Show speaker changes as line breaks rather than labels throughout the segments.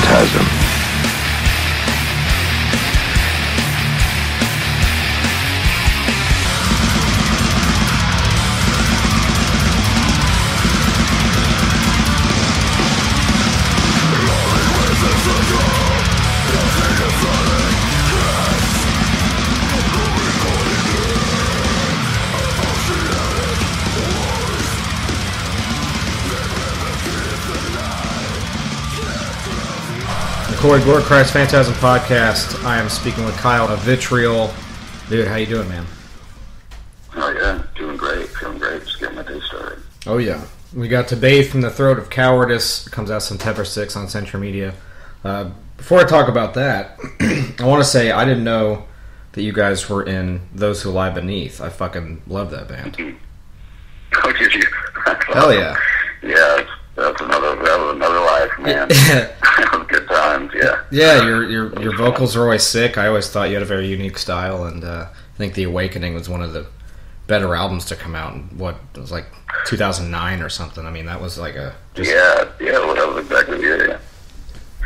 Phantasm.
Corey Gorechrist Phantasm Podcast. I am speaking with Kyle of VITRIOL. Dude, how you doing, man?
Oh yeah, doing great, feeling great, just getting my day started.
Oh yeah. We got to Bathe from the Throat of Cowardice. It comes out September 6th on Central Media. Before I talk about that, I want to say I didn't know that you guys were in Those Who Lie Beneath. I fucking love that band.
Oh, did you?
Hell yeah.
Yeah, that was another life, man. That was good times, yeah.
Yeah, your vocals are always sick. I always thought you had a very unique style, and I think The Awakening was one of the better albums to come out in, what, it was like 2009 or something. I mean, that was like a...
Yeah, well, that was exactly it, yeah.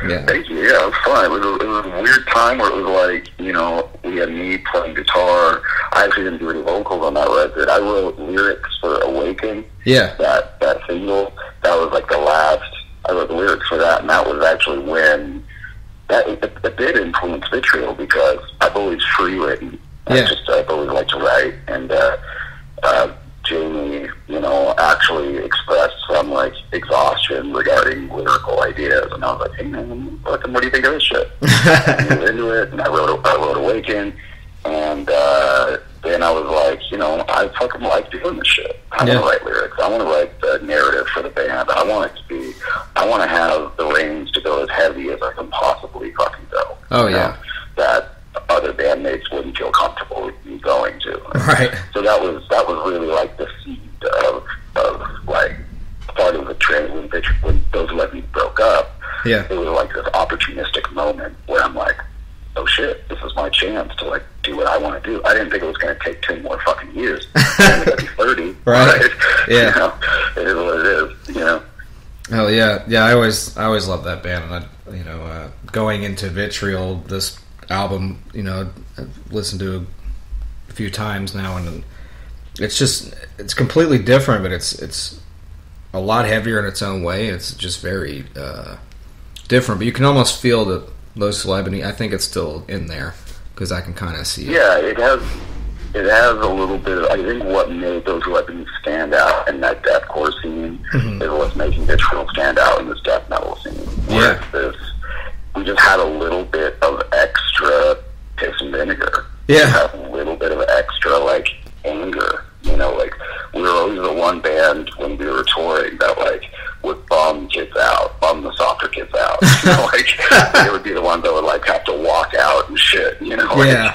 Yeah.
Thank you, yeah, it was fun. It was a weird time where it was like, you know, we had me playing guitar. I actually didn't do any vocals on that record. I wrote lyrics for Awaken.
Yeah.
That single, that was like the last... I wrote the lyrics for that, and that was actually when it did influence Vitriol, because I've always free-written.
Yeah.
I've always liked to write, and Jamie, you know, actually expressed some, like, exhaustion regarding lyrical ideas, and I was like, hey, man, what do you think of this shit? And he was into it, and I wrote Awaken, and then I was like, you know, I fucking like doing this shit. I want to write lyrics. I want to write the narrative for the band. I want to have the reins to go as heavy as I can possibly fucking go.
Oh,
you
yeah.
know, that other bandmates wouldn't feel comfortable with me going to.
Right.
So that was really like the seed of like part of the trend when Those Who Let Me broke up.
Yeah.
It was like this opportunistic moment where I'm like, oh shit, this is my chance to like do what I want to do. I didn't think it was going to take 10 more fucking years. I'm going to be 30.
Right. Yeah.
You know, it is what it is, you know.
Oh yeah, yeah. I always loved that band, and going into Vitriol, this album, you know, I've listened to a few times now, and it's completely different, but it's a lot heavier in its own way. It's just very different, but you can almost feel that Those Who Lie Beneath. I think it's still in there because I can kind of see it.
Yeah, it has a little bit of, I think what made Those Who Let Me stand out in that deathcore scene is what's making Vitriol stand out in this death metal scene.
Yeah.
We just had a little bit of extra piss and vinegar.
Yeah.
We had a little bit of extra, like, anger. You know, like, we were always the one band when we were touring that, like, would bum the softer kids out. You know, like, they would be the ones that would, like, have to walk out and shit, you know?
Yeah.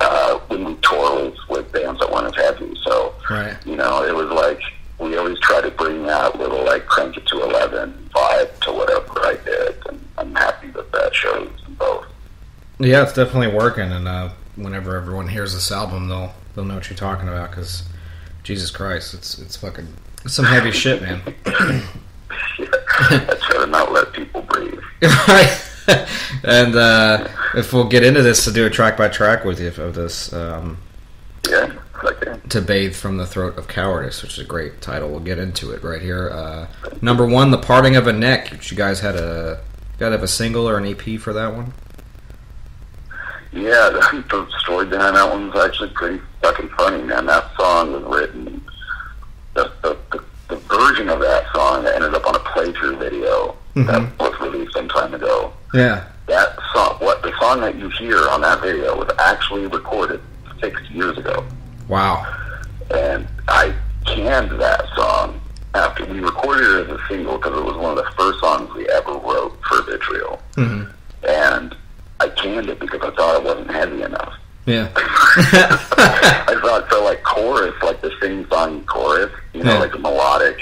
Like, when we tour with bands that weren't as heavy. So,
right.
You know, it was like, we always try to bring that little, like, crank it to 11 vibe to whatever I did, and I'm happy that shows in both.
Yeah, it's definitely working, and whenever everyone hears this album, they'll know what you're talking about, because Jesus Christ, it's fucking, it's some heavy shit, man.
Yeah, I try to not let people breathe.
Right. And if we'll get into this, to do a track by track with you of this,
Yeah, okay.
To Bathe from the Throat of Cowardice, which is a great title. We'll get into it right here. Number 1, The Parting of a Neck. Which you guys had have a single or an EP for that one?
Yeah, the story behind that one's actually pretty fucking funny, man. That song was written, the version of that song that ended up on a playthrough video that was released some time ago.
Yeah.
That song, the song that you hear on that video was actually recorded 6 years ago.
Wow.
And I canned that song after we recorded it as a single, because it was one of the first songs we ever wrote for Vitriol. And I canned it because I thought it wasn't heavy enough.
Yeah.
I thought, so like chorus, like the sing-song chorus, you know, like the melodic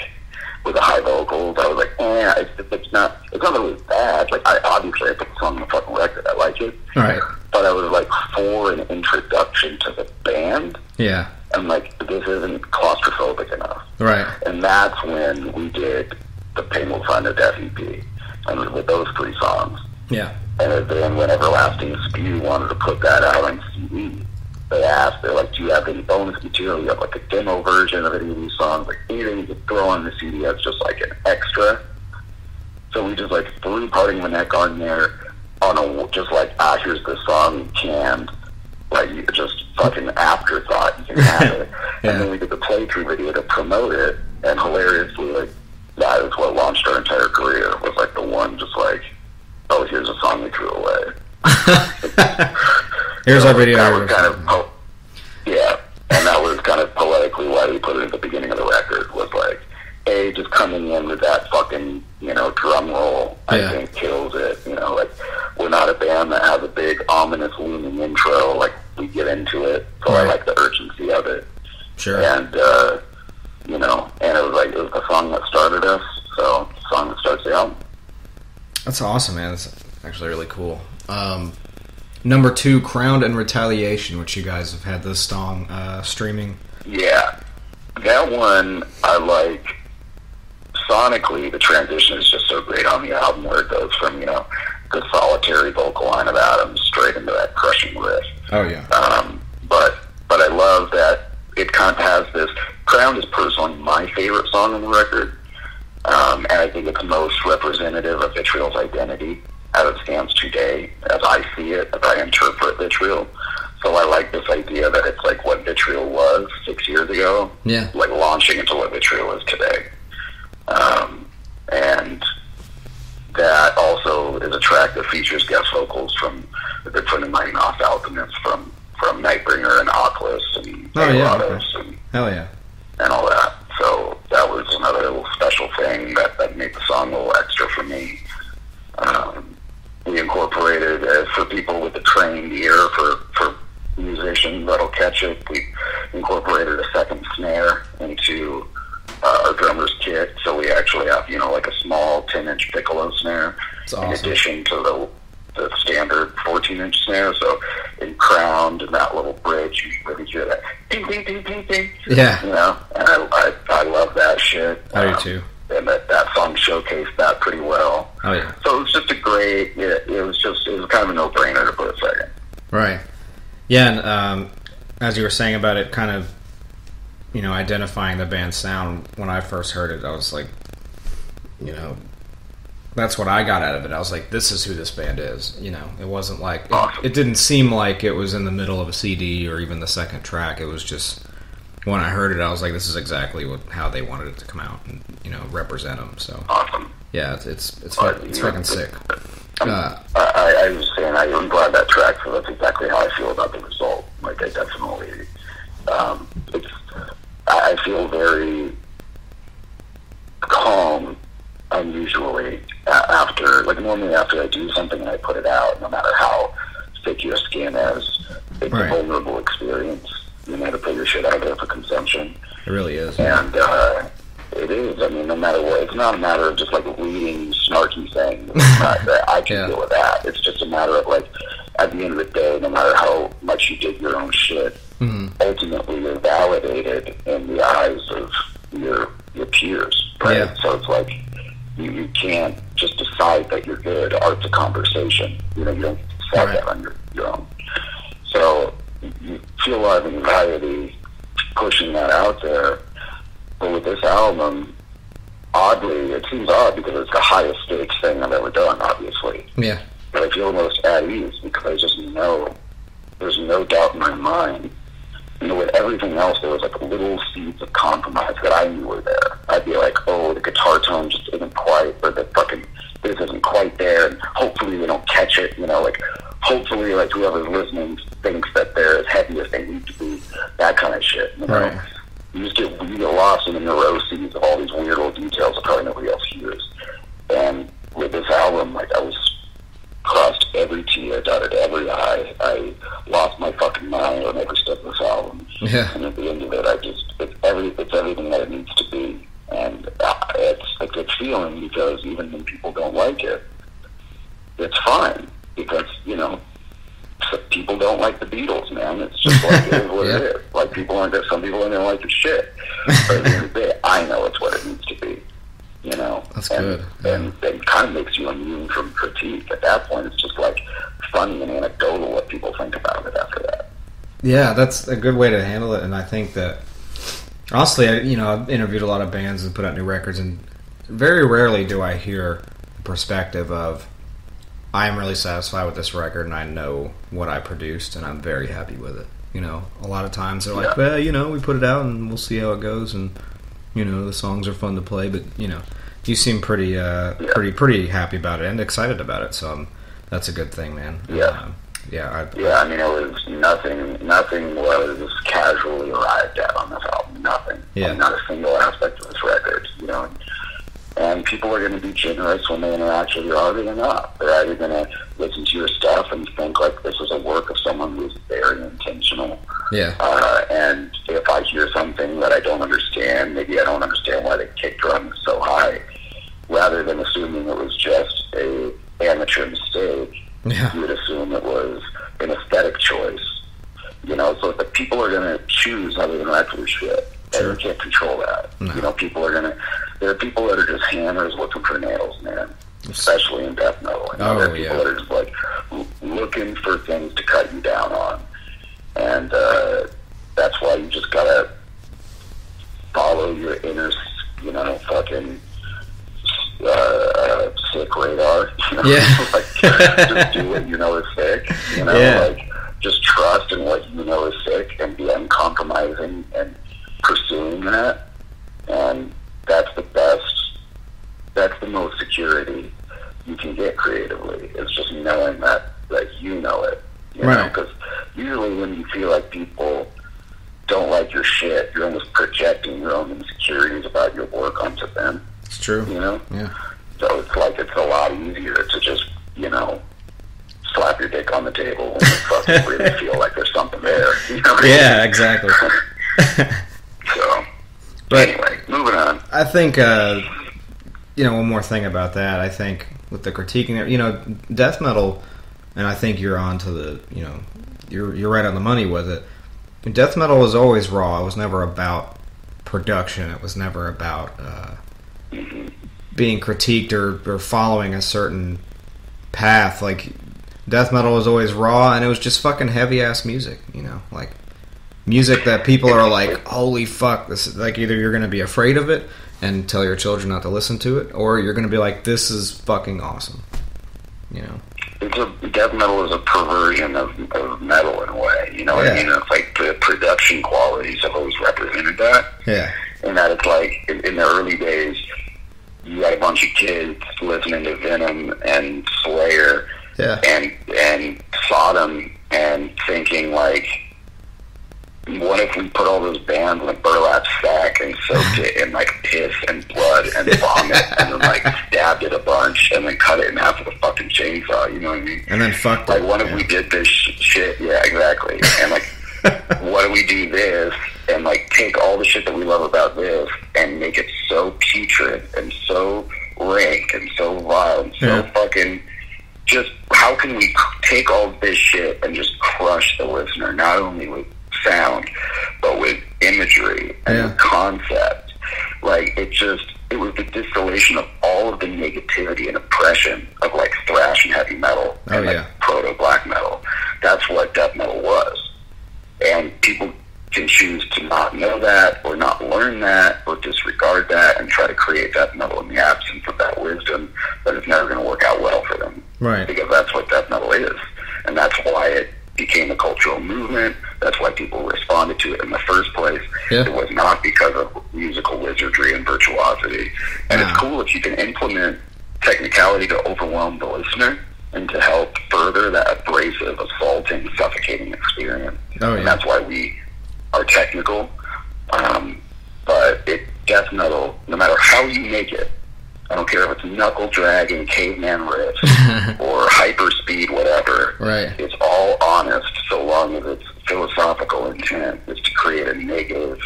with the high vocals, I was like, it's not that it was bad. Like, I put the song on the fucking record, I like it.
Right.
But I was like, for an introduction to the band,
yeah,
I'm like, this isn't claustrophobic enough.
Right.
And that's when we did the Pain Will Find a Death EP. And with those 3 songs.
Yeah.
And then when Everlasting Spew wanted to put that out on CD, they're like, do you have any bonus material? You have like a demo version of any of these songs, like anything you could throw on the CD that's just like an extra. So we just like threw Parting the Neck on there on a, just like, here's this song canned, like you just fucking afterthought, you can have it.
Yeah.
And then we did the playthrough video to promote it, and hilariously, like, that is what launched our entire career, was like the one just like, oh, here's a song we threw away.
Here's our video.
That was kind of, yeah, and that was kind of poetically why we put it at the beginning of the record, was like, A, just coming in with that fucking, you know, drum roll, I think kills it, you know, like, we're not a band that has a big, ominous, looming intro, like, we get into it, so I like the urgency of it.
Sure.
And, you know, and it was like, it was the song that started us, so the song that starts the album.
That's awesome, man. That's actually really cool. Number 2, Crowned and Retaliation, which you guys have had this song streaming.
Yeah. That one, I like, sonically, the transition is just so great on the album, where it goes from, you know, the solitary vocal line of Adam straight into that crushing riff.
Oh, yeah.
But I love that it kind of has this, Crowned is personally my favorite song on the record, and I think it's most representative of Vitriol's identity as it stands today, as I see it, as I interpret Vitriol. So I like this idea that it's like what Vitriol was 6 years ago, like launching into what Vitriol is today. And that also is a track that features guest vocals from a good friend of mine, Off Alchemist, from Nightbringer and Oculus and and
hell yeah,
and all that. So that was another little special thing that made the song a little extra for me. We incorporated, for people with the trained ear, for musicians that'll catch it, we incorporated a second snare into our drummer's kit, so we actually have, you know, like a small 10-inch piccolo snare in addition to the standard 14-inch snare. So in Crowned, in that little bridge, you really hear that ding, ding, ding, ding, ding. Yeah. You know, and I love that shit.
I do too.
And that song showcased that pretty well.
Oh yeah.
So it was just a great, it was kind of a no-brainer to put a second.
Right. Yeah, and as you were saying about it, kind of, you know, identifying the band's sound, when I first heard it, I was like, you know, that's what I got out of it. I was like, this is who this band is. You know, it wasn't like, it didn't seem like it was in the middle of a CD or even the second track. It was just, when I heard it, I was like, this is exactly how they wanted it to come out and, you know, represent them. So
awesome.
Yeah, it's fucking sick.
I was saying, I'm glad that track, so that's exactly how I feel about the result. Like, I definitely, I feel very calm, unusually, normally after I do something and I put it out, no matter how thick your skin is, it's a vulnerable experience. You know, to put your shit out there for consumption.
It really is.
And it is. I mean, no matter what, it's not a matter of just like reading snarky things. I can deal with that. It's just a matter of like, at the end of the day, no matter how much you dig your own shit, ultimately you're validated in the eyes of your peers, right? Yeah. So it's like you can't just decide that you're good. Art's a conversation. You know, you don't decide that on your own. So you feel a lot of anxiety pushing that out there. But with this album, oddly, it seems odd because it's the highest stakes thing I've ever done, obviously.
Yeah.
But I feel most at ease because I just know there's no doubt in my mind. You know, with everything else, there was like little seeds of compromise that I knew were there. I'd be like, oh, the guitar tone just isn't quite, or the fucking this isn't quite there, and hopefully they don't catch it, you know, like, hopefully, like, whoever's listening thinks that they're as heavy as they need to be, that kind of shit, you know?
Right.
You get lost in the neuroses of all these weird little details that probably nobody else hears. And with this album, like, I was crossed every T, I dotted every I. I lost my fucking mind on every step of this album.
Yeah.
And at the end of it, it's everything that it needs to be. And it's a good feeling because even when people don't like it, it's fine. Because, you know, people don't like the Beatles, man. It's just like it is what it is. Like, some people aren't gonna like the shit. But at the end of the day, I know it's what it needs to be. you know.
That's
and,
good.
And it kind of makes you immune from critique. At that point, it's just like funny and anecdotal what people think about it after that.
Yeah, that's a good way to handle it, and I think that, honestly, I've interviewed a lot of bands and put out new records, and very rarely do I hear the perspective of, I'm really satisfied with this record, and I know what I produced, and I'm very happy with it. You know, a lot of times they're like, well, we put it out, and we'll see how it goes, and, the songs are fun to play, but, you seem pretty happy about it and excited about it, so that's a good thing, man.
I mean, it was nothing was casually arrived at on this album. Nothing.
Yeah.
Not a single aspect of this record, And people are going to be generous when they interact with you, either or not. They're either going to listen to your stuff and think like this is a work of someone who's very intentional.
Yeah.
And if I hear something that I don't understand, maybe I don't understand why they kick drums so high, rather than assuming it was just a amateur mistake, you would assume it was an aesthetic choice. So the people are going to choose how they interact with your shit. Sure. And you can't control that.
No.
There are people that are just hammers looking for nails, man. Especially in death metal. There are people that are just like looking for things to cut you down on. And that's why you just gotta follow your inner, fucking sick radar. Just do what you know is sick. Just trust in what you know is sick and be uncompromising and pursuing that. And that's the best, that's the most security you can get creatively. It's just knowing that you know it. Because usually when you feel like people don't like your shit, you're almost projecting your own insecurities about your work onto them.
It's true. Yeah.
So it's a lot easier to just, slap your dick on the table when you fucking really feel like there's something there.
Yeah, exactly.
So,
but
anyway, moving on.
I think, one more thing about that. I think with the critiquing, death metal, and I think you're on to the, you're right on the money with it. Death metal was always raw. It was never about production. It was never about being critiqued or following a certain path. Like, death metal was always raw, and it was just fucking heavy-ass music, like music that people are like, holy fuck, this is, like, either you're going to be afraid of it and tell your children not to listen to it, or you're going to be like, this is fucking awesome,
Death metal is a perversion of metal in a way, what I mean? It's like the production qualities have always represented that.
Yeah.
And that it's like, in the early days, you had a bunch of kids listening to Venom and Slayer and Sodom and thinking like, what if we put all those bands in a burlap sack and soaked it in like piss and blood and vomit and then like stabbed it a bunch and then cut it in half with a fucking chainsaw, you know what I mean?
And then fucked it.
Like, what if we did this shit? Yeah, exactly. And like, what if we do this and like take all the shit that we love about this and make it so putrid and so rank and so vile and so fucking just, how can we take all this shit and just crush the listener, not only with sound but with imagery and concept? Like, it was the distillation of all of the negativity and oppression of like thrash and heavy metal and like proto black metal. That's what death metal was. And people can choose to not know that or not learn that or disregard that and try to create death metal in the absence of that wisdom, but it's never going to work out well for them.
Right.
Because that's what death metal is. And that's why it became a cultural movement. That's why people responded to it in the first place.
Yeah.
It was not because of musical wizardry and virtuosity. And it's cool if you can implement technicality to overwhelm the listener and to help further that abrasive, assaulting, suffocating experience. And that's why we are technical. But death metal, no matter how you make it, I don't care if it's knuckle dragging, caveman riffs, or hyper speed, whatever.
Right.
It's all honest, so long as its philosophical intent is to create a negative,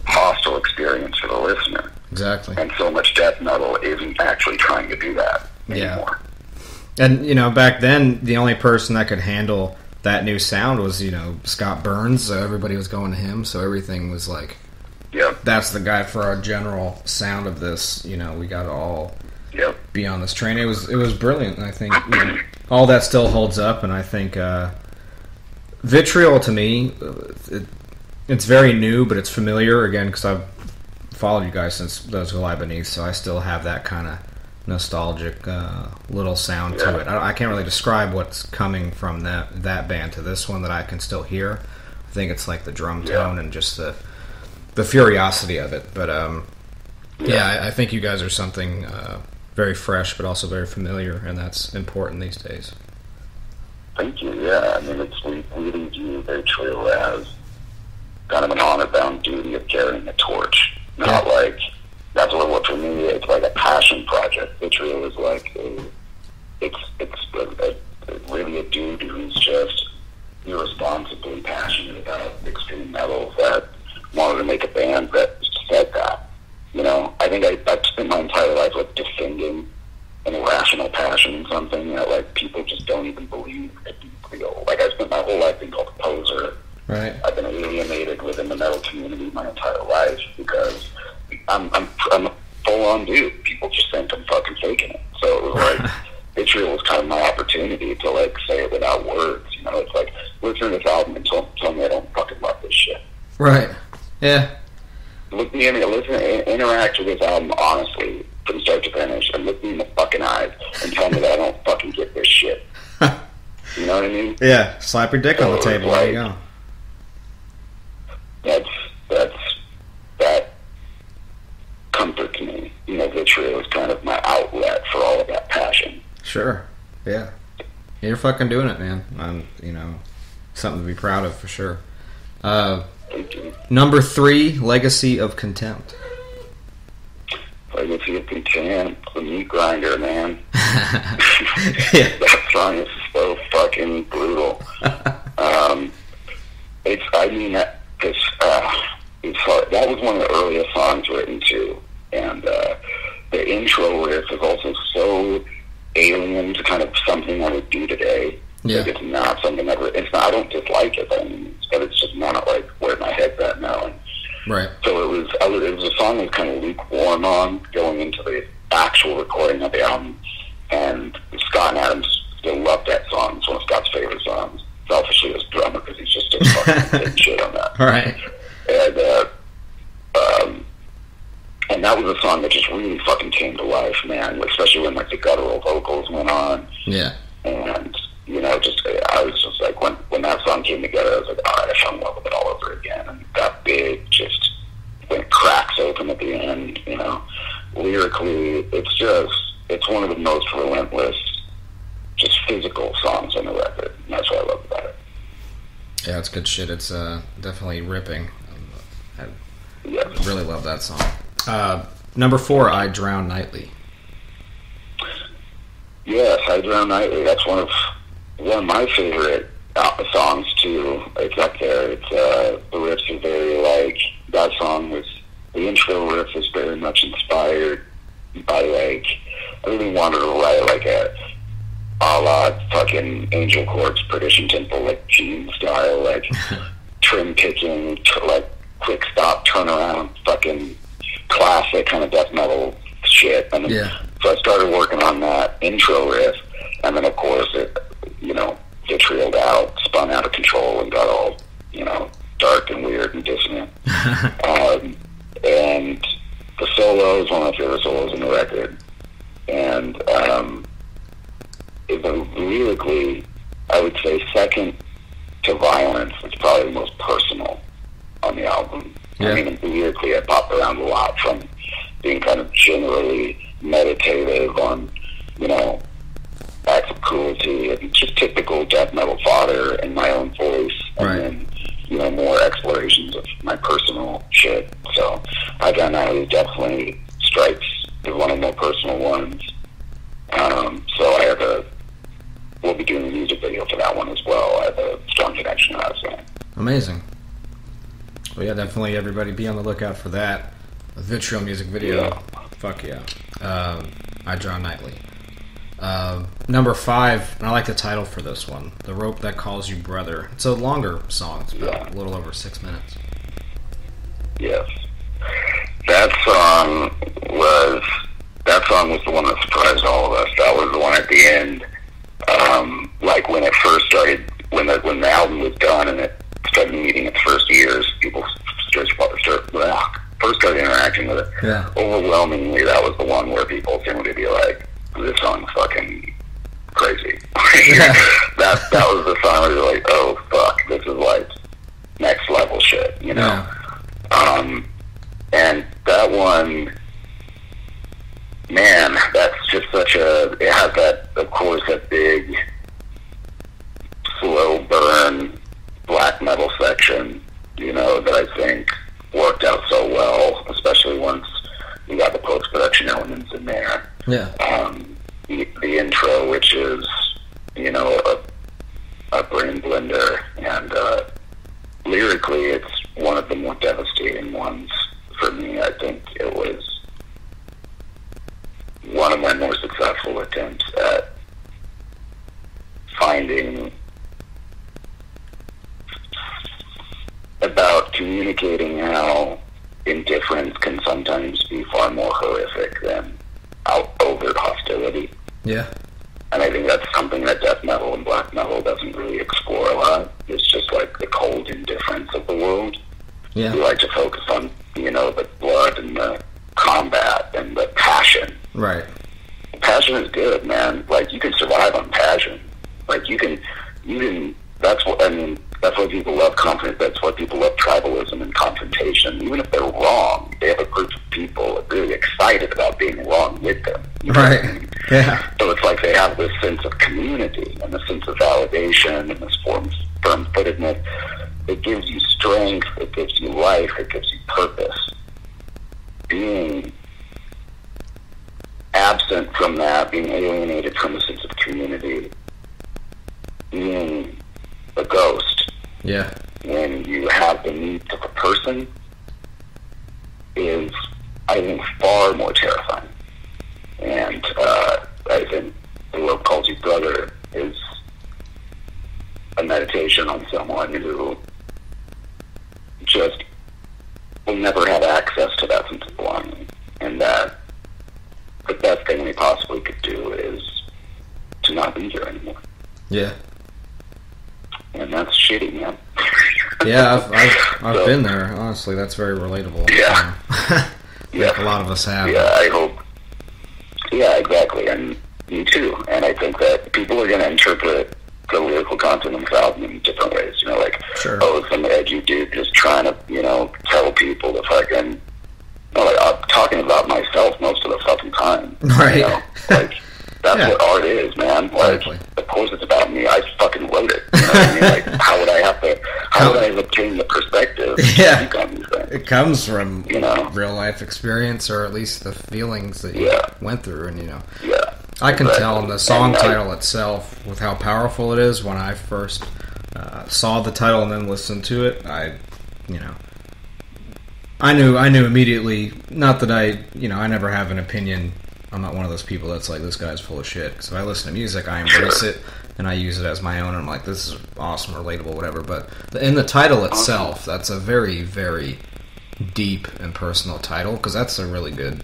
hostile experience for the listener.
Exactly.
And so much death metal isn't actually trying to do that anymore.
And, back then, the only person that could handle that new sound was, Scott Burns. So everybody was going to him, so everything was like,
Yep.
that's the guy for our general sound of this. You know, we got to all
Yep.
be on this train. It was brilliant. And I think all that still holds up, and I think Vitriol to me, it's very new, but it's familiar again because I've followed you guys since Those Who Lie Beneath, so I still have that kind of nostalgic little sound to it. I can't really describe what's coming from that band to this one that I can still hear. I think it's like the drum tone and just the furiosity of it. But I think you guys are something very fresh, but also very familiar, and that's important these days.
Thank you. Yeah, I mean, we really view Vitriol as kind of an honor-bound duty of carrying a torch. Not like, that's what for me, it's like a passion project. Vitriol is like it's really a dude who's just irresponsibly passionate about extreme metal that wanted to make a band that said that. You know, I think I've spent my entire life like defending an irrational passion in something that like people just don't even believe it be real. Like I spent my whole life being called a poser.
Right.
I've been alienated within the metal community my entire life because I'm a full-on dude. People just think I'm fucking faking it. So it was like Vitriol was kind of my opportunity to like say it without words. You know, it's like listen to this album and tell me I don't fucking love this shit.
Right. Yeah.
Look me in, interact with this album honestly from start to finish, and look me in the fucking eyes and tell me that I don't fucking get this shit. You know what I mean?
Yeah. Slap your dick on the table.
Like,
there you go.
That comforts me. You know, Vitriol is kind of my outlet for all of that passion.
Sure. Yeah. You're fucking doing it, man. You know, something to be proud of for sure. Number 3, Legacy of Contempt.
Legacy of Contempt, the meat grinder, man.
Yeah.
That song is so fucking brutal. That was one of the earliest songs written too, and the intro riff is also so alien to kind of something I would do today.
Yeah.
Like it's not something I don't dislike it by any means, but it's just not like where my head's at now. And
Right.
so it was a song I was kind of lukewarm on going into the actual recording of the album, and Scott and Adams still loved that song. It's one of Scott's favorite songs. Selfishly as drummer, because he's just doing fucking good shit on that.
Right.
And that was a song that just really fucking came to life, man. Especially when like the guttural vocals went on.
Yeah.
And you know, I was just like when that song came together, I was like, all right, I fell in love with it all over again. And that big just when it cracks open at the end, you know, lyrically, it's one of the most relentless, just physical songs on the record. And that's what I love about it.
Yeah, it's good shit. It's definitely ripping. I
Yes.
really love that song. Number 4, I Drown Nightly.
Yes, I Drown Nightly. That's one of my favorite songs too. It's up there. It's the riffs are very like that song was the intro riff is very much inspired by like I really wanted to write like a la fucking Angel Court's Perdition Temple like Gene style like trim picking like quick stop turnaround fucking classic kind of death metal shit. And so I started working on that intro riff, and then of course it, you know, vitrioled out, spun out of control, and got all, you know, dark and weird and dissonant. And the solo is one of my favorite solos in the record, and lyrically, I would say second to Violence, it's probably the most personal on the album.
Yeah.
I mean, lyrically, I popped around a lot from being kind of generally meditative on, you know, acts of cruelty and just typical death metal fodder in my own voice, and then, you know, more explorations of my personal shit. So I Got Nightly definitely strikes as one of the more personal ones. So we'll be doing a music video for that one as well. I have a strong connection to that song.
Amazing. Well, yeah, definitely everybody be on the lookout for that. A Vitriol music video.
Yeah.
Fuck yeah. I Drown Nightly. Number 5, and I like the title for this one, The Rope That Calls You Brother. It's a longer song. It's about a little over 6 minutes.
Yes. That song was the one that surprised all of us. That was the one at the end, like when it first started, when the album was done and it started meeting its first years, people first started interacting with it.
Yeah.
Overwhelmingly, that was the one where people seemed to be like, "This song's fucking crazy."
Yeah.
that was the song where you're like, "Oh fuck, this is like next level shit," you know.
Yeah.
And that one, man, that's just it has that, of course, that big, slow burn black metal section, you know, that I think worked out so well, especially once you got the post-production elements in there.
Yeah.
The intro, which is, you know, a brain blender, and lyrically, it's one of the more devastating ones for me. I think it was one of my more successful attempts at finding about communicating how indifference can sometimes be far more horrific than overt hostility.
Yeah.
And I think that's something that death metal and black metal doesn't really explore a lot. It's just like the cold indifference of the world.
Yeah.
We like to focus on, you know, the blood and the combat and the passion.
Right.
Passion is good, man. Like, you can survive on passion. Like, you can, that's what, I mean, that's why people love conflict. That's why people love tribalism and confrontation. Even if they're wrong, they have a group of people really excited about being wrong with them. You know
Right.
what I mean?
Yeah.
So it's like they have this sense of community and this sense of validation and this firm-footedness. It gives you strength. It gives you life. It gives you purpose. Being absent from that, being alienated from a sense of community, being a ghost,
Yeah.
when you have the needs of a person, is, I think, far more terrifying. And I think The World Calls You Brother is a meditation on someone who just will never have access to that sense of belonging, and that the best thing we possibly could do is to not be here anymore.
Yeah.
And that's shitty, man.
Yeah, I've been there. Honestly, that's very relatable.
Yeah.
Yeah, a lot of us have.
Yeah, I hope. Yeah, exactly, and me too. And I think that people are going to interpret the lyrical content themselves in different ways. You know, like,
Sure.
oh, some edgy dude just trying to, you know, tell people to fucking. No, like, I'm talking about myself most of the fucking time.
Right.
You know? Like, that's
Yeah.
what art is, man. Like,
Exactly.
of course it's about me. I fucking wrote it. You know what I mean? Like, how would I obtain the perspective
Yeah.
to speak on these things?
It comes from,
You know?
real life experience, or at least the feelings that you
Yeah.
went through, and
Yeah.
I can
Exactly.
tell in the song
And
title itself with how powerful it is. When I first saw the title and then listened to it, I knew immediately. Not that I never have an opinion. I'm not one of those people that's like, this guy's full of shit. Because if I listen to music, I embrace
Sure.
it and I use it as my own. And I'm like, this is awesome, relatable, whatever. But in the title itself, that's a very, very deep and personal title, because that's a really good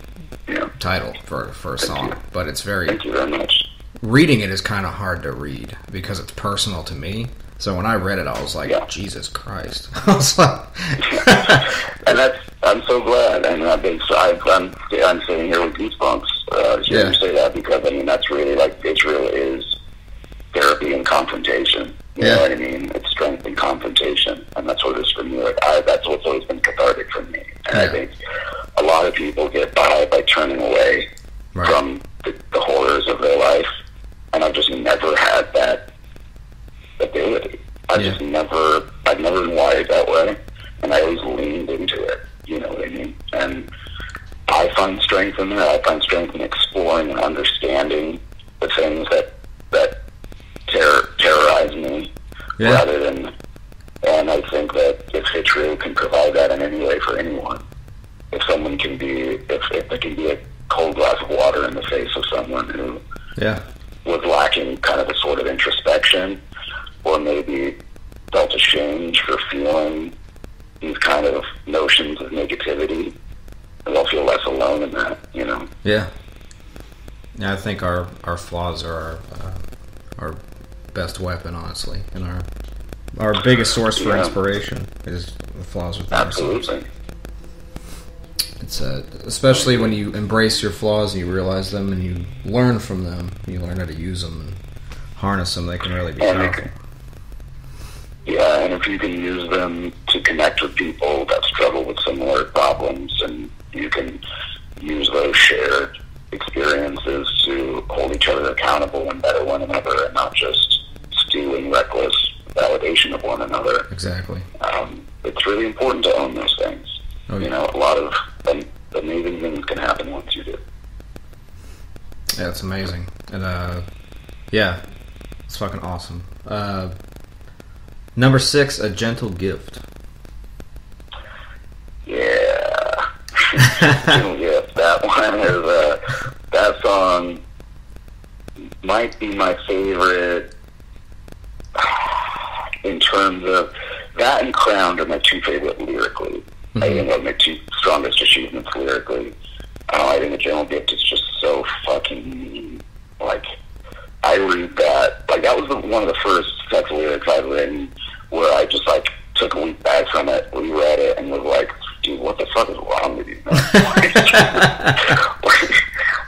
title for a song. But it's very...
Thank you very much.
Reading it is kind of hard to read because it's personal to me. So when I read it, I was like,
Yeah.
Jesus Christ. I was like...
And I'm so glad. And I'm sitting here with goosebumps hearing you say that, because, I mean, that's really, like, Vitriol is therapy and confrontation. You know what I mean? It's strength and confrontation. And that's what it is for me. Like, that's what's always been cathartic for me. And I think a lot of people get by turning away from the horrors of their life. And I've just never had that ability. I've never been wired that way. And I always leaned into it. You know what I mean? And I find strength in that. I find strength in exploring and understanding the things that terrorize me, rather than. And I think that if Vitriol can provide that in any way for anyone, if someone can be, if there can be a cold glass of water in the face of someone who was lacking kind of a sort of introspection, or maybe felt ashamed for feeling these kind of notions of negativity, I'll feel less alone in that, you know?
Yeah. Yeah, I think our flaws are our best weapon, honestly, and our biggest source for inspiration is the flaws within ourselves.
Absolutely.
It's especially when you embrace your flaws and you realize them and you learn from them, you learn how to use them and harness them. They can really be powerful.
Yeah, and if you can use them to connect with people that struggle with similar problems, and you can use those shared experiences to hold each other accountable and better one another, and not just stew in reckless validation of one another.
Exactly.
It's really important to own those things.
Oh, yeah.
You know, a lot of amazing things can happen once you do.
Yeah, it's amazing. And, yeah, it's fucking awesome. Number 6, A Gentle Gift.
Yeah. Gentle Gift. That one is, that song might be my favorite in terms of, that and Crowned are my two favorite lyrically. Mm-hmm. I think they're my two strongest achievements lyrically. I think A Gentle Gift is just so fucking, like, I read that, like, that was one of the first sex lyrics I've written where I just, like, took a week back from it, reread it, and was like, dude, what the fuck is wrong with you, man?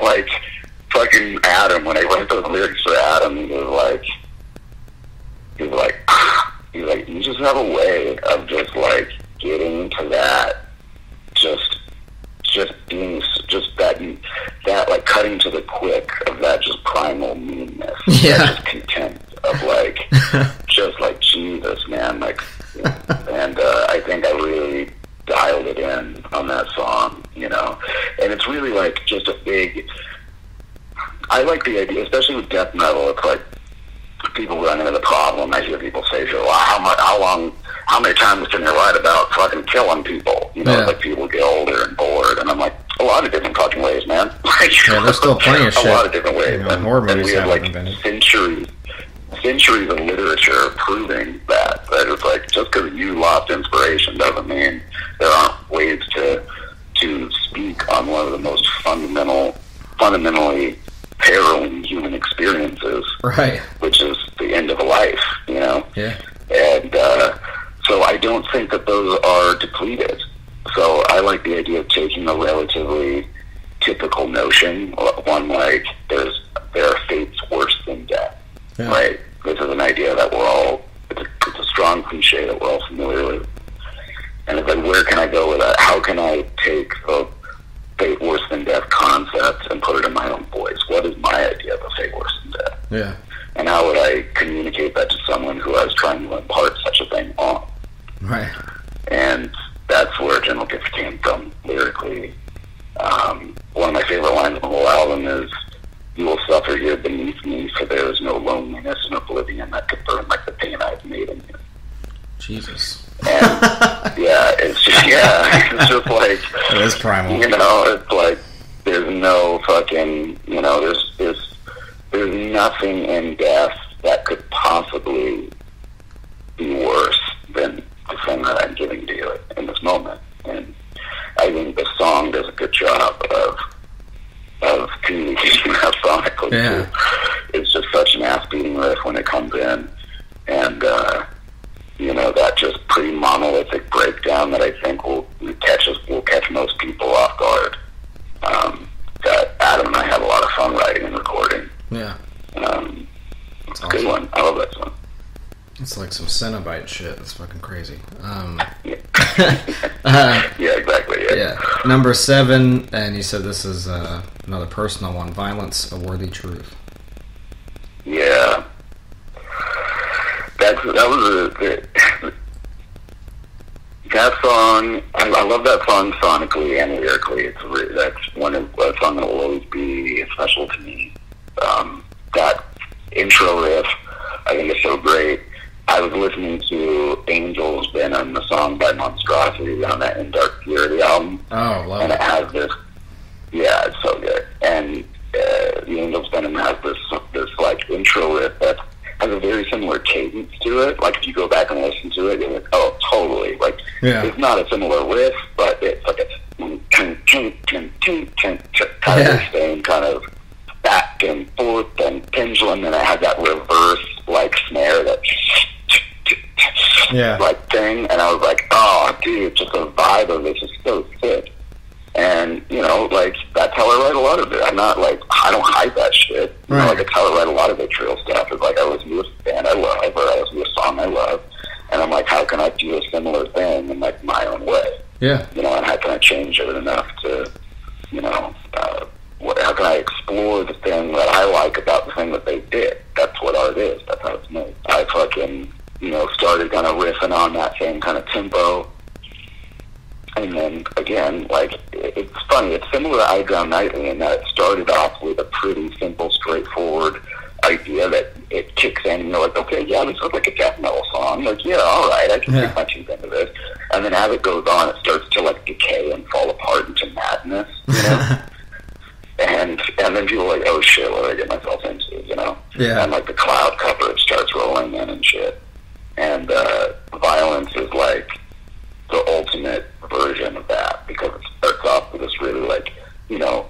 like, fucking Adam, when I wrote those lyrics for Adam, he was like, you just have a way of just, like, getting to that, just being, just that, like, cutting to the quick of that just primal meanness.
Yeah.
That just contempt of, like, just, like, Jesus, man, like, and I think I really dialed it in on that song, you know, and it's really, like, just a big, I like the idea, especially with death metal, it's like, people run into the problem. I hear people say, well, how many times can you write about fucking killing people? You know, like, people get older and bored, and I'm like, a lot of different fucking ways, man. Like,
yeah, there's still plenty of shit.
A lot of different ways.
You know, horror movies
we have, like,
invented.
centuries of literature proving that it's like, just because you lost inspiration doesn't mean there aren't ways to speak on one of the most fundamentally harrowing human experiences,
right?
Which is the end of a life, you know?
Yeah.
And so I don't think that those are depleted. So I like the idea of taking a relatively typical notion, one like there are fates worse than death, yeah. Right? This is an idea that it's a strong cliche that we're all familiar with. And it's like, where can I go with that? How can I take the fate worse than death concept and put it in my own voice? What is my idea of a fate worse than death?
Yeah.
And how would I communicate that to someone who I was trying to impart such a thing on?
Right.
And that's where Gentle Gift came from lyrically. One of my favorite lines on the whole album is, "You will suffer here beneath me, for there is no loneliness in oblivion that could burn like the pain I've made in you."
Jesus.
And it's just like,
it is primal.
You know, it's like, there's no fucking, you know, there's nothing in death that could possibly be worse than the thing that I'm giving to you in this moment. And I think the song does a good job of communicating that sonically.
Yeah.
It's just such an ass-beating riff when it comes in, and you know, that just pretty monolithic breakdown that I think will catch most people off guard. That Adam and I have a lot of fun writing and recording.
Yeah.
It's a good one. I love that song.
It's like some Cenobite shit. It's fucking crazy.
Yeah, exactly.
Yeah. Number 7, and you said this is another personal one. Violence, A Worthy Truth.
Yeah. That song. I love that song sonically and lyrically. That's a song that will always be special to me. That intro riff, I think, is so great. I was listening to Angel's Venom, the song by Monstrosity on that In Dark Purity album.
Oh, love it.
And it has this, yeah, it's so good. And the Angel's Venom has this like intro riff that has a very similar cadence to it. Like, if you go back and listen to it, you're like, oh, totally. Like, It's not a similar riff, but it's like a kind of staying kind of back and forth and pendulum, and I had that reverse like snare that like thing, and I was like, oh dude, just the vibe of it is so sick. And you know, like that's how I write a lot of it. I'm not like, I don't hide that shit. You know, like that's how I write a lot of Vitriol stuff. It's like I listen to a band I love, or I listen to a song I love, and I'm like, how can I do a similar thing in like my own way? Yeah. You know, and how can I change it enough to, you know, how can I explore the thing that I like about the thing that they did? That's what art is. That's how it's made. I fucking, you know, started kind of riffing on that same kind of tempo. And then, again, like, it's funny. It's similar to I Drown Nightly in that it started off with a pretty simple, straightforward idea that it kicks in and you're like, okay, yeah, this is like a death metal song. Like, yeah, all right, I can take my teeth into this. And then as it goes on, it starts to, like, decay and fall apart into madness, you know? and then people are like, oh, shit, what did I get myself into, you know? Yeah. And, like, the cloud coverage starts rolling in and shit. And violence is, like, the ultimate version of that, because it starts off with this really, like, you know,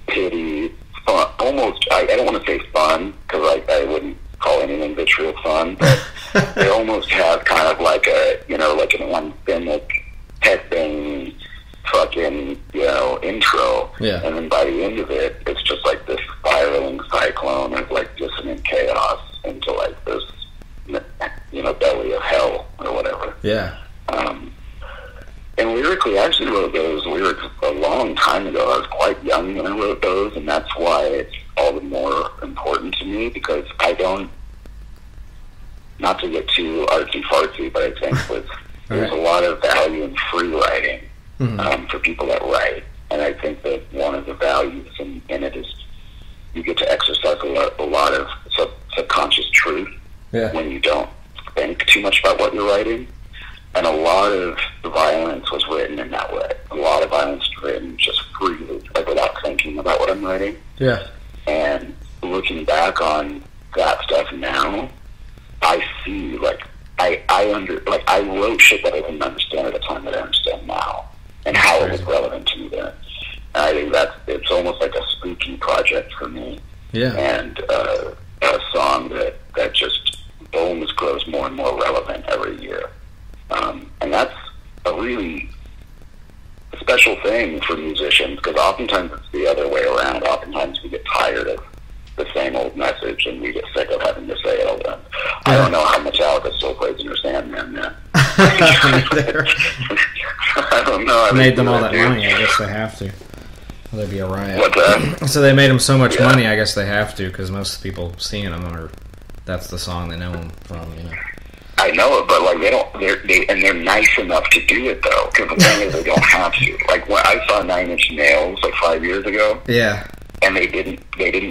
pity, fun, almost, I don't want to say fun, because I wouldn't call anything Vitriol fun, but they almost have kind of like a, you know, like an anthemic, headbang, fucking, you know, intro, and then by the end of it, it's just like this spiraling cyclone of, like, dissonant chaos into, like, this, you know, belly of hell, or whatever. Yeah. And lyrically, I actually wrote those lyrics a long time ago. I was quite young when I wrote those, and that's why it's all the more important to me, because I don't, not to get too artsy-fartsy, but I think there's a lot of value in free writing for people that write. And I think that one of the values in it is you get to exercise a lot of subconscious truth when you don't think too much about what you're writing. And a lot of the violence was written in that way. A lot of violence written just freely, like without thinking about what I'm writing. Yeah. And looking back on that stuff now, I see, like, I wrote shit that I didn't understand at the time that I understand now, and how it was relevant to me then. And I think it's almost like a spooky project for me. Yeah. And a song that just almost grows more and more relevant every year. And that's a really special thing for musicians, because oftentimes it's the other way around. Oftentimes we get tired of the same old message and we get sick of having to say it all the time. I don't know how much Alex still plays in your Sandman, man. I don't know.
Made them all that money, I guess they have to. There'd be a riot. What's that? So they made them so much money, I guess they have to, because most people seeing them that's the song they know them from, you know.
I know it, but like they're nice enough to do it though. Because the thing is, they don't have to. Like when I saw 9 Inch Nails like 5 years ago. Yeah. And they didn't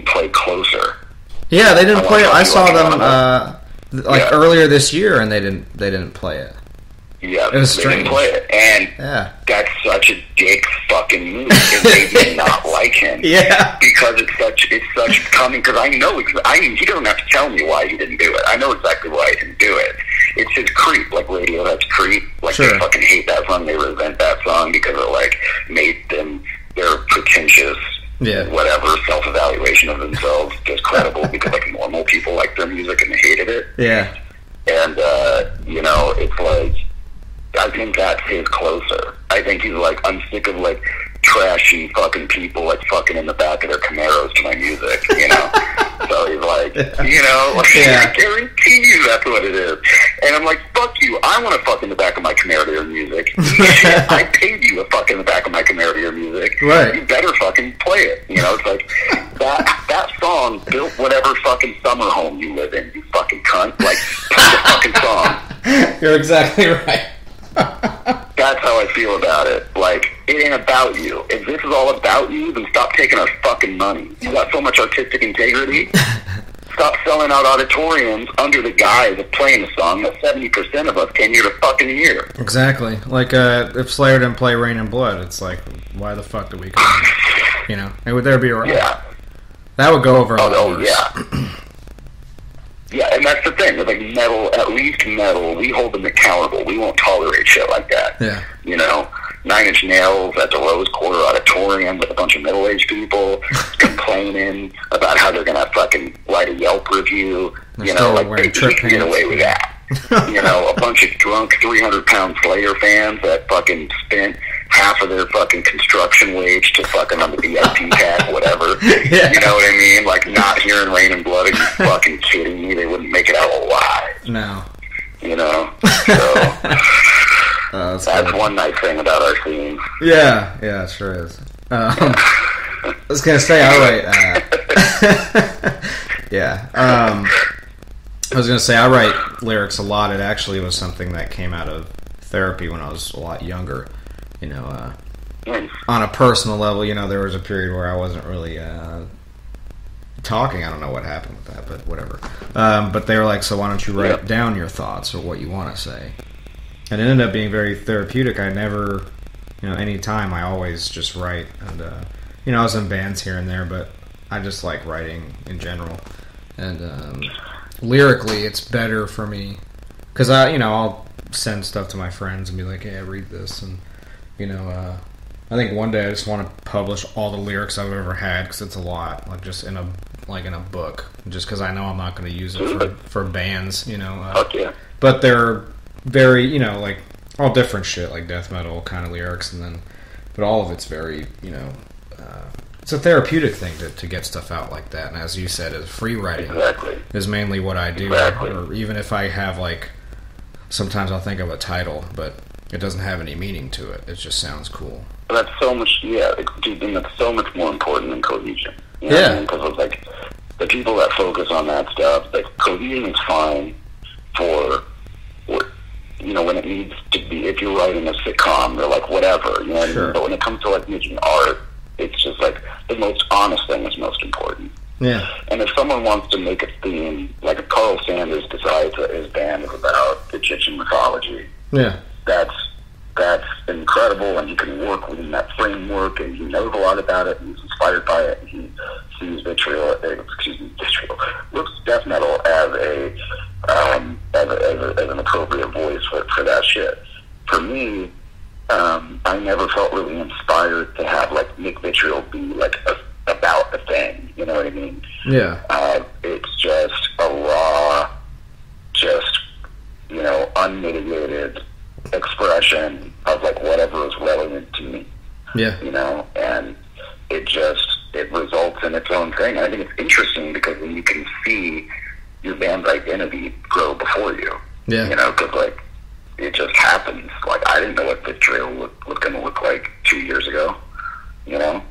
play Closer.
Yeah, they didn't play it. I saw them earlier this year, and they didn't play it.
Yeah, it was strange. They didn't play it, and that's such a dick fucking move. If they did not like him, because it's such coming. Because I know, he doesn't have to tell me why he didn't do it. I know exactly why he didn't do it. It's his Creep, like Radiohead's Creep. Like they fucking hate that song. They resent that song because it like made them their pretentious, whatever self-evaluation of themselves discredible. Because like normal people like their music and they hated it. Yeah, and you know, it's like. I think that's his Closer. I think he's like, I'm sick of like trashy fucking people like fucking in the back of their Camaros to my music, you know? So he's like, you know, like, I guarantee you that's what it is. And I'm like, fuck you, I want to fuck in the back of my Camaro to your music. Shit, I paid you to fuck in the back of my Camaro to your music. Right. You better fucking play it. You know, it's like, that song built whatever fucking summer home you live in, you fucking cunt. Like, play the fucking song.
You're exactly right.
That's how I feel about it. Like, it ain't about you. If this is all about you, then stop taking our fucking money. You got so much artistic integrity. Stop selling out auditoriums under the guise of playing a song that 70% of us came here to fucking hear.
Exactly. Like, if Slayer didn't play Rain and Blood, it's like, why the fuck do we come? You know, and would there be a riot? Yeah. That would go over a lot worse.
Yeah. Yeah, and that's the thing. It's like metal, at least metal, we hold them accountable. We won't tolerate shit like that. Yeah. You know? Nine Inch Nails at the Rose Quarter Auditorium with a bunch of middle-aged people complaining about how they're gonna fucking write a Yelp review. You know, like they can get away with that. You know, a bunch of drunk 300-pound Slayer fans that fucking spent half of their fucking construction wage to fucking on the VIP tag, whatever.
Yeah.
You know what I mean? Like, not hearing Rain and Blood. Are you fucking kidding me? They wouldn't make it out alive.
No.
You know? So, that's
cool.
one nice thing about our scene.
Yeah, it sure is. I was going to say, I was going to say, I write lyrics a lot. It actually was something that came out of therapy when I was a lot younger. You know, on a personal level, you know, there was a period where I wasn't really talking. I don't know what happened with that, but whatever. But they were like, so why don't you write down your thoughts or what you want to say? And it ended up being very therapeutic. I never, you know, any time I always just write. And, you know, I was in bands here and there, but I just like writing in general. And lyrically, it's better for me. Because, I'll send stuff to my friends and be like, hey, I read this. And, you know, I think one day I just want to publish all the lyrics I've ever had, because it's a lot. Like, just in a book. Just because I know I'm not going to use it for bands, you know.
Fuck yeah.
But they're very, you know, like, all different shit, like death metal kind of lyrics, but all of it's very, you know, it's a therapeutic thing to get stuff out like that. And as you said, is free writing is mainly what I do. Or even if I have, like, sometimes I'll think of a title, but it doesn't have any meaning to it. It just sounds cool.
That's so much, dude, and that's so much more important than cohesion. You know what I mean? Because it's like, the people that focus on that stuff, like, cohesion is fine for, you know, when it needs to be, if you're writing a sitcom, or like whatever, you know what I mean? But when it comes to like making art, it's just like the most honest thing is most important.
Yeah.
And if someone wants to make a theme, like if Carl Sanders decides that his band is about Egyptian mythology, that's incredible, and he can work within that framework, and he knows a lot about it, and he's inspired by it, and he sees Vitriol, looks death metal as an appropriate voice for that shit. For me, I never felt really inspired to have like Nick Vitriol be like about a thing. You know what I mean?
Yeah.
It's just a raw, just, you know, unmitigated expression of like whatever is relevant to me.
Yeah.
You know, and it results in its own thing. And I think it's interesting because then you can see your band's identity grow before you.
Yeah.
You know, because like it just happens. Like I didn't know what Vitriol was going to look like 2 years ago. You know,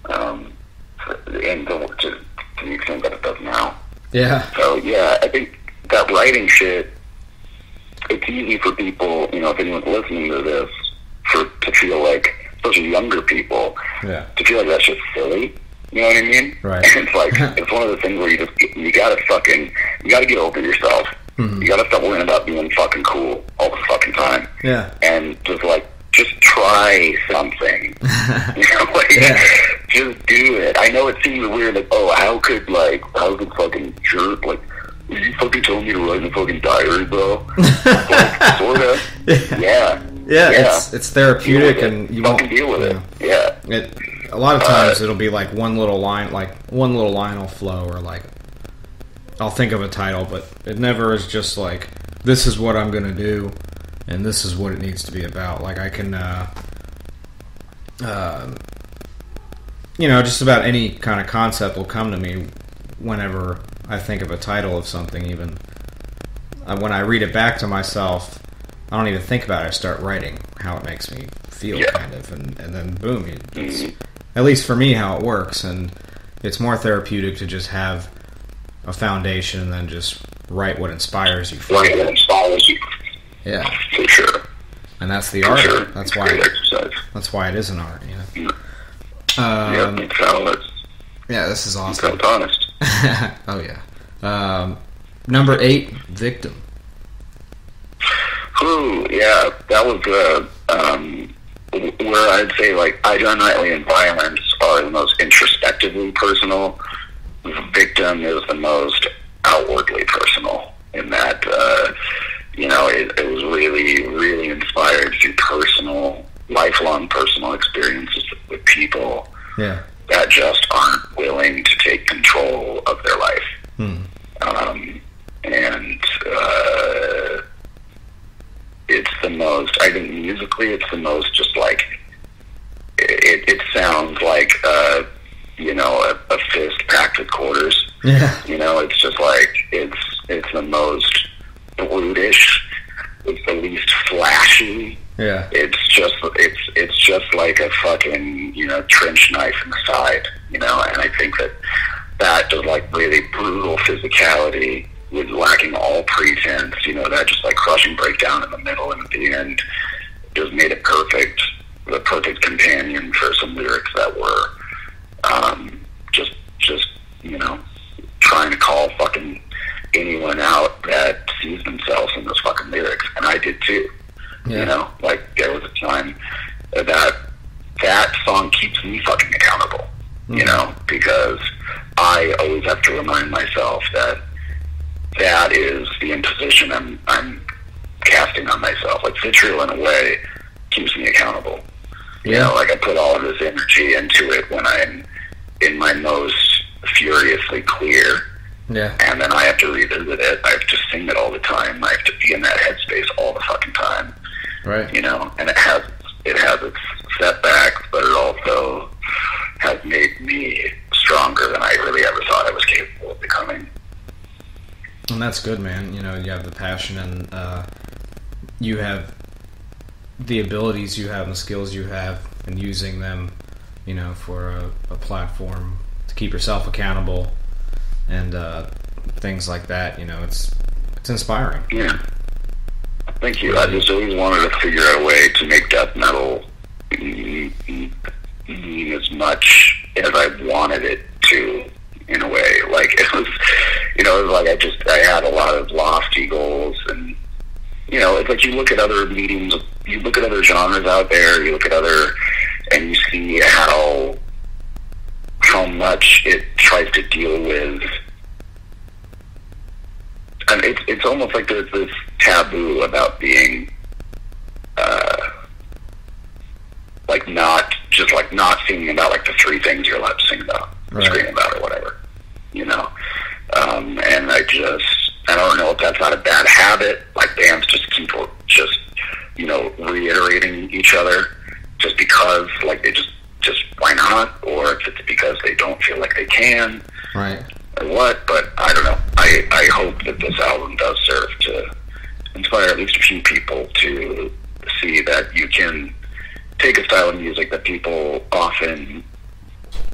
and to the extent that it does now.
Yeah.
So yeah, I think that writing shit, it's easy for people, you know, if anyone's listening to this, to feel like, especially younger people, to feel like that shit's silly. You know what I mean?
Right.
And it's like, it's one of the things where you gotta get over yourself. Mm-hmm. You gotta stop worrying about being fucking cool all the fucking time. Yeah. And just try something. You know, like, just do it. I know it seems weird, like, oh, how could fucking jerk, like, are you fucking telling me to write in a fucking diary, bro? Like, sorta. Yeah.
It's therapeutic, and you
fucking deal with it. Yeah.
A lot of times it'll be like one little line will flow, or like I'll think of a title, but it never is just like, this is what I'm gonna do, and this is what it needs to be about. Like I can, you know, just about any kind of concept will come to me whenever I think of a title of something. Even when I read it back to myself, I don't even think about it. I start writing how it makes me feel, kind of, and then boom, it's, at least for me, how it works. And it's more therapeutic to just have a foundation and then just write what inspires you. Yeah,
for sure.
And that's the art. Sure. That's why it is an art. You know. Yeah, this is awesome.
It's honest.
Oh yeah. Number 8, Victim.
Ooh, yeah, that was where I'd say, like, Identity and Violence are the most introspectively personal. Victim is the most outwardly personal, in that, you know, it was really, really inspired through personal life lifelong personal experiences with people
Yeah.
that just aren't willing to take control of their life. And it's the most, I think musically, it's the most just like, it sounds like, you know, a fist packed with quarters.
Yeah.
You know, it's just like, it's the most brutish, it's the least flashy.
Yeah.
It's just like a fucking, you know, trench knife in the side, you know, and I think that just like really brutal physicality with lacking all pretense, you know, that just like crushing breakdown in the middle and at the end just made it perfect, the perfect companion for some lyrics that were just, you know, trying to call fucking anyone out that sees themselves in those fucking lyrics, and I did too.
Yeah.
You know, like there was a time that song keeps me fucking accountable. You know, because I always have to remind myself that is the imposition I'm casting on myself. Like Vitriol, in a way, keeps me accountable.
Yeah.
You know, like I put all of this energy into it when I'm in my most furiously clear.
Yeah.
And then I have to revisit it. I have to sing it all the time. I have to be in that headspace all the fucking time.
Right.
You know, and it has its setbacks, but it also has made me stronger than I really ever thought I was capable of becoming.
And that's good, man. You know, you have the passion, and you have the abilities you have and the skills you have, and using them, you know, for a platform to keep yourself accountable, and things like that. You know, it's inspiring.
Yeah. Thank you. I just always wanted to figure out a way to make death metal mean as much as I wanted it to, in a way. Like, it was, you know, it was like I had a lot of lofty goals, and, you know, it's like you look at other mediums, you look at other genres out there, you look at other, and you see how much it tries to deal with, and it's almost like there's this taboo about being, like not singing about like the three things you're allowed to sing about, or scream about, or whatever, you know. And I don't know if that's not a bad habit. Like bands just keep you know, reiterating each other just because, like they just why not, or if it's because they don't feel like they can,
Right.
or what. But I don't know. I hope that this album does serve to inspire at least a few people to see that you can take a style of music that people often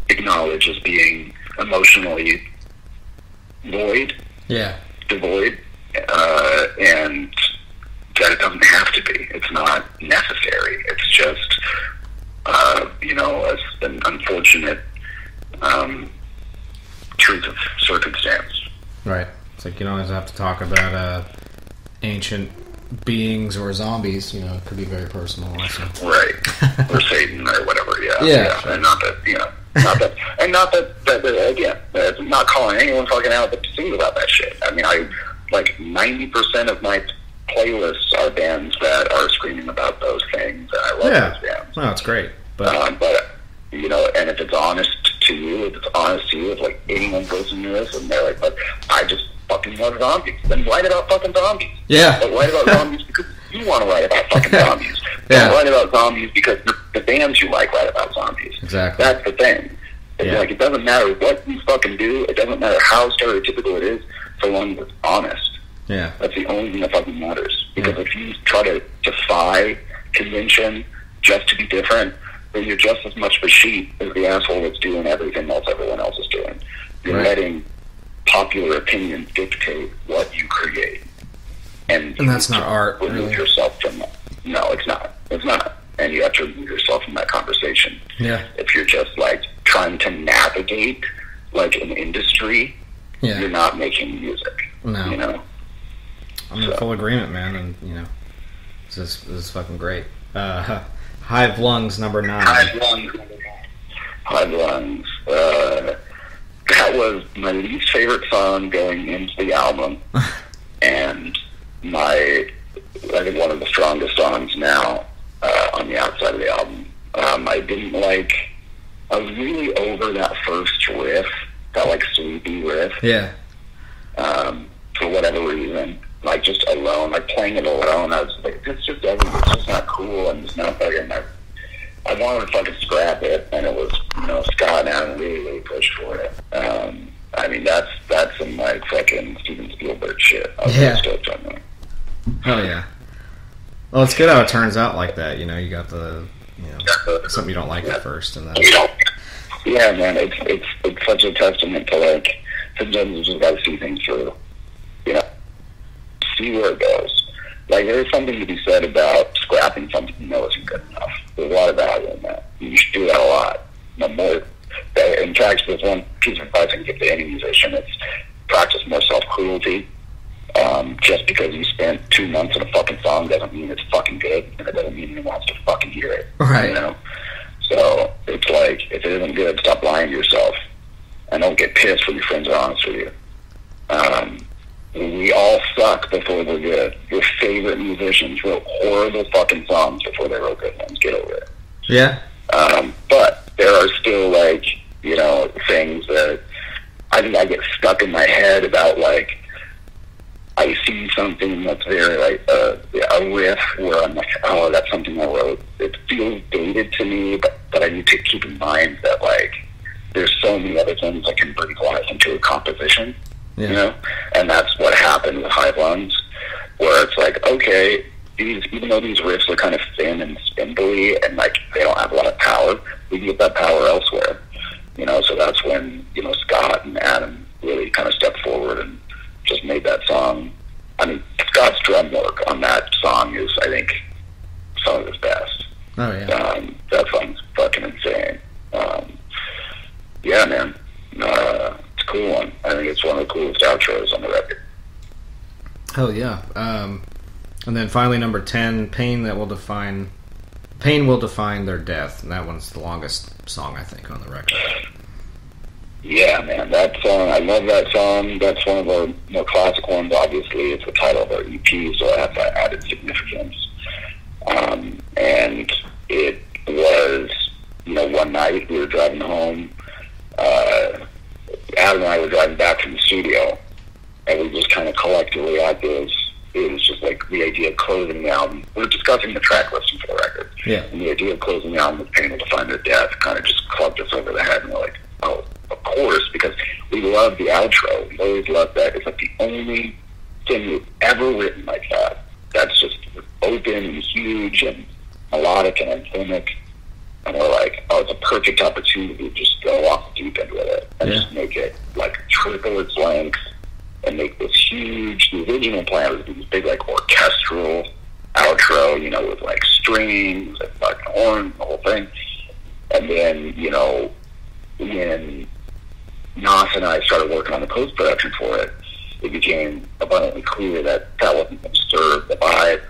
acknowledge as being emotionally devoid, and that it doesn't have to be. It's not necessary. It's just, you know, an unfortunate truth of circumstance.
Right. It's like you don't always have to talk about ancient beings or zombies. You know, it could be very personal also.
Right. Or Satan or whatever. Yeah.
Yeah.
And not that, you know, not that again, that's not calling anyone fucking out that sings about that shit. I mean, like 90% of my playlists are bands that are screaming about those things, and I love those bands.
No, it's great. But
you know, and if it's honest to you, if like anyone goes into this and they're like, but I just fucking love zombies, then write about fucking zombies.
Yeah.
But write about zombies because you want to write about fucking zombies.
Yeah.
Don't write about zombies because the bands you like write about zombies.
Exactly.
That's the thing. It's like, it doesn't matter what you fucking do, it doesn't matter how stereotypical it is, so long as it's honest.
Yeah.
That's the only thing that fucking matters. Because if you try to defy convention just to be different, then you're just as much of a sheep as the asshole that's doing everything else everyone else is doing. You're letting popular opinion dictate what you create. And
that's not art,
remove
really.
yourself from that. No, it's not. It's not. And you have to remove yourself from that conversation.
Yeah.
If you're just like trying to navigate like an industry, you're not making music.
No.
You know?
I'm in full agreement, man, and you know, this is fucking great. Hive Lungs, number 9.
Hive Lungs. That was my least favorite song going into the album, and I think one of the strongest songs now on the outside of the album. I didn't like. I was really over that first riff, that like sleepy riff.
Yeah.
For whatever reason, like just alone, like playing it alone, I was like, this just doesn't. It's just not cool. And it's not fucking. I wanted to fucking scrap it, and it was, Scott and Adam really pushed for it. I mean, that's some like fucking Steven Spielberg shit. I was really stoked on that.
Oh yeah. Well, it's good how it turns out like that. You got the something you don't like at first, and then
yeah, man, it's such a testament to like sometimes you just gotta see things through. See where it goes. Like there's something to be said about scrapping something you know isn't good enough. There's a lot of value in that. You should do that a lot. No more. In fact, there's one piece of advice I can give to any musician. It's practice more self-cruelty. Just because you spent 2 months in a fucking song doesn't mean it's fucking good, and it doesn't mean anyone wants to fucking hear it.
Right.
So it's like, if it isn't good, stop lying to yourself, and don't get pissed when your friends are honest with you. We all suck before we're good. Your favorite musicians wrote horrible fucking songs before they wrote good ones. Get over it.
Yeah.
But there are still like, things that I think I get stuck in my head about. Like, I see something that's very like a riff where I'm like, oh, that's something I wrote. It feels dated to me, but I need to keep in mind that like there's so many other things that can breathe life into a composition.
Yeah.
And that's what happened with Hive Lungs, where it's like, okay, even though these riffs are kind of thin and spindly and like they don't have a lot of power, we can get that power elsewhere. So that's when Scott and Adam really kind of stepped forward and just made that song. I mean, Scott's drum work on that song is, I think, some of his best.
Oh yeah.
That song's fucking insane. Yeah, man. It's a cool one. I think it's one of the coolest outros on the record.
Oh yeah. And then finally, number 10, Pain will define their death, and that one's the longest song I think on the record.
Yeah, man, that song, I love that song. That's one of our more classic ones. Obviously, it's the title of our EP, so it has that added significance. And it was, one night we were driving home. Adam and I were driving back from the studio, and we just kind of collectively had this. It was just like the idea of closing the album. We were discussing the track listing for the record.
Yeah.
And the idea of closing the album with Pain will define their death kind of just clubbed us over the head, and we're like, oh, of course, because we love the outro. We always love that. It's like the only thing we've ever written like that. That's just open and huge and melodic and anthemic. And we're like, oh, it's a perfect opportunity to just go off the deep end with it and just make it like triple its length and make this huge. The original plan was this big like orchestral outro, with like strings and fucking horns, the whole thing. And then, when Nas and I started working on the post-production for it, it became abundantly clear that wasn't going to serve the vibe,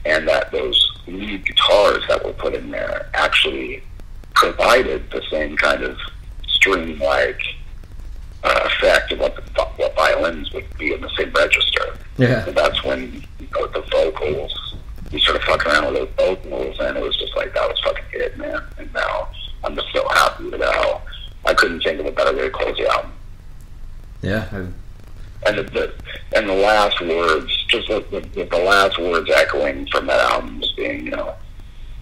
and that those lead guitars that were put in there actually provided the same kind of string-like effect of what violins would be in the same register.
Yeah.
And that's when, the vocals, we started fucking around with those vocals, and it was just like, that was fucking it, man. And now I'm just so happy with how I couldn't think of a better way to close the album.
Yeah.
And the last words, just with the last words echoing from that album, just being,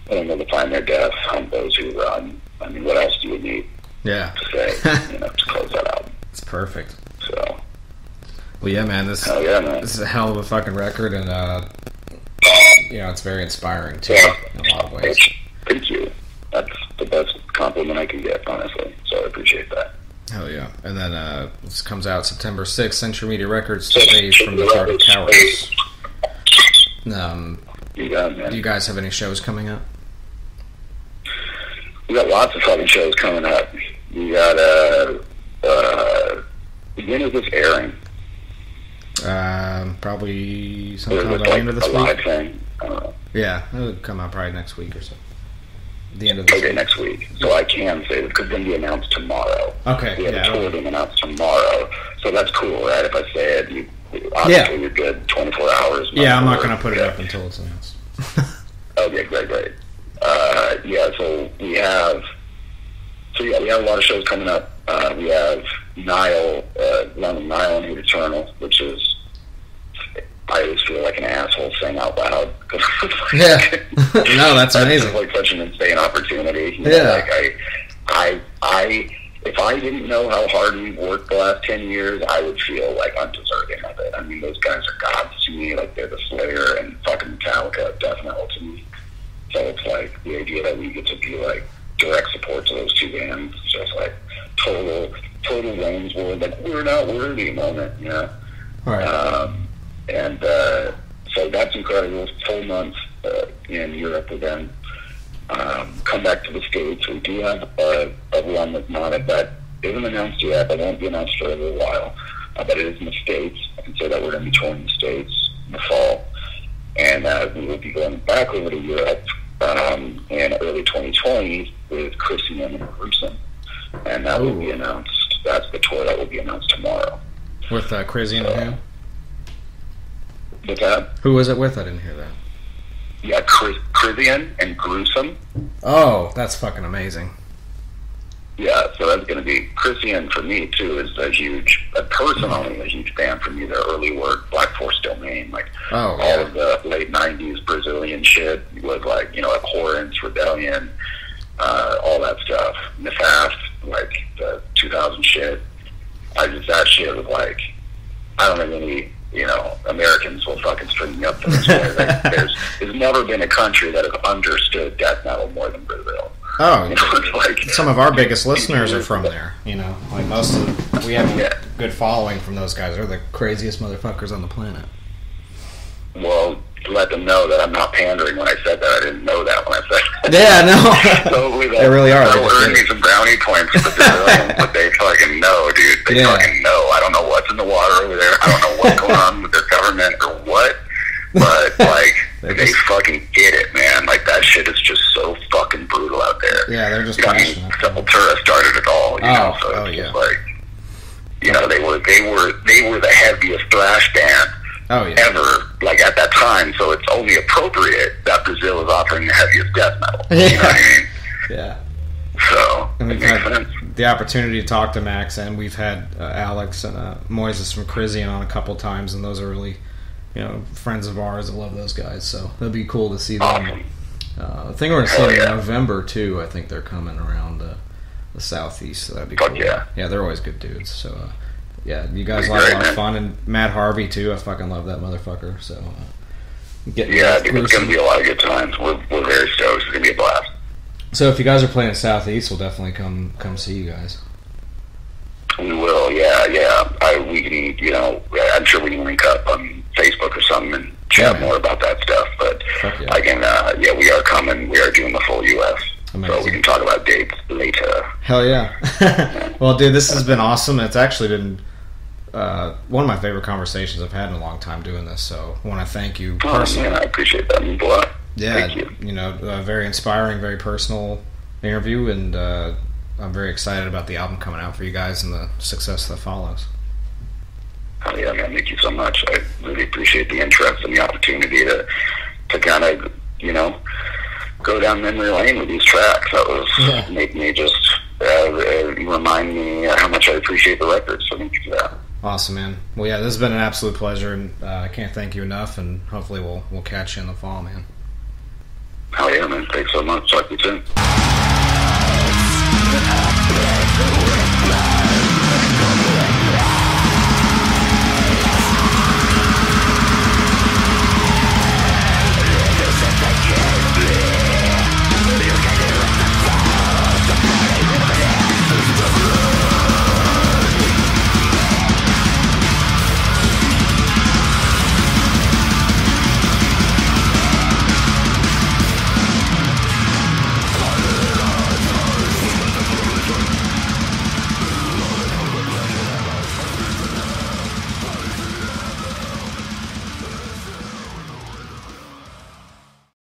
Pain will define their death, on those who run. I mean, what else do you need
to
say, to close that album?
It's perfect.
So.
Well, yeah, man. This is a hell of a fucking record, and it's very inspiring too in a lot of ways.
Thank you. That's the best compliment I can get, honestly. So I appreciate that.
Hell yeah. And then this comes out September 6th, Century Media Records, Bathe from the Throat of Cowardice.
You got it, man.
Do you guys have any shows coming up?
We got lots of fucking shows coming up. We got when is this airing?
Probably sometime by the end of this week.
Live thing?
Yeah, it'll come out probably next week or so. The end of this week.
Next week. So I can say that because then we announced tomorrow.
Okay.
We have a tour being announced tomorrow. So that's cool, right? If I say it, obviously you're good 24 hours.
Yeah, I'm not going to put it up until it's announced.
Okay, great. So we have a lot of shows coming up. We have Nile, London Nile and Hate Eternal, which is, I always feel like an asshole saying out loud.
Yeah. No, that's amazing.
It's like such an insane opportunity. You
yeah.
know, like if I didn't know how hard we've worked the last 10 years, I would feel like undeserving of it. I mean, those guys are gods to me. Like, they're the Slayer and fucking Metallica, Death Metal to me. So it's like the idea that we get to be like direct support to those two bands, just like total Wayne's World, like we're not worthy moment, you know.
Right.
So that's incredible. Full month in Europe with them. Come back to the States. We do have a run with Mana that isn't announced yet, but won't be announced for a little while. But it is in the States. I can say that we're going to be touring the States in the fall. And we will be going back over to Europe in early 2020 with Chrissy and Gruesome. And that will be announced. That's the tour that will be announced tomorrow.
With Chrissy and who?
What's that?
Who was it with? I didn't hear that.
Yeah, Chrissian and Gruesome.
Oh, that's fucking amazing.
Yeah, so that's going to be Chrissian for me too. Is personally a huge fan for me. Their early work, Black Force Domain, like all of the late '90s Brazilian shit was like, you know, Abhorrence, Rebellion, all that stuff. Nefast, like the 2000 shit. That shit was like, I don't know any, you know, Americans will fucking string me up for this. Like, there's never been a country that has understood death metal more than Brazil.
Oh,
you know, like,
some of our biggest listeners are from there. You know, like we have a good following from those guys. They're the craziest motherfuckers on the planet.
Well, let them know that I'm not pandering when I said that. I didn't know that when I said that.
Yeah, no.
Totally,
they really are.
They'll earn me some brownie points for the Brazilians, but they fucking know, dude. They fucking know. I don't know what's in the water over there. I don't know what's going on with their government or what. But, like, they fucking get it, man. Like, that shit is just so fucking brutal out there.
Yeah, they're just
passionate. Sepultura started it all, you know, so it's just like, you know, they were the heaviest thrash band ever, like, at that time, so it's only appropriate that Brazil is offering the heaviest death metal. You know what I mean?
Yeah.
So,
and we've had the opportunity to talk to Max, and we've had Alex and Moises from Chrissian on a couple times, and those are really, you know, friends of ours. I love those guys, so it'd be cool to see them.
Awesome.
I think we're going to see them in November too. I think they're coming around the southeast, so that'd be cool.
Yeah,
they're always good dudes. So yeah, you guys have a lot of fun, and Matt Harvey too. I fucking love that motherfucker. So
it's going to be a lot of good times. We're very stoked. It's going to be a blast.
So if you guys are playing southeast, we'll definitely come see you guys.
We will, yeah. We can, you know, I'm sure we can link up on Facebook or something and chat more about that stuff. But I can, we are coming. We are doing the full U.S. Amazing. So we can talk about dates later.
Hell yeah. Well, dude, this has been awesome. It's actually been one of my favorite conversations I've had in a long time doing this. So I want to thank you personally.
I appreciate that a lot.
Yeah, thank you. You know, very inspiring, very personal interview, and I'm very excited about the album coming out for you guys and the success that follows.
Oh yeah, man, thank you so much. I really appreciate the interest and the opportunity to kind of, you know, go down memory lane with these tracks. That was make me just remind me how much I appreciate the record. So thank you for that.
Awesome, man. Well, yeah, this has been an absolute pleasure, and I can't thank you enough. And hopefully, we'll catch you in the fall, man.
Hell yeah, man. Thanks so much. Talk to you soon.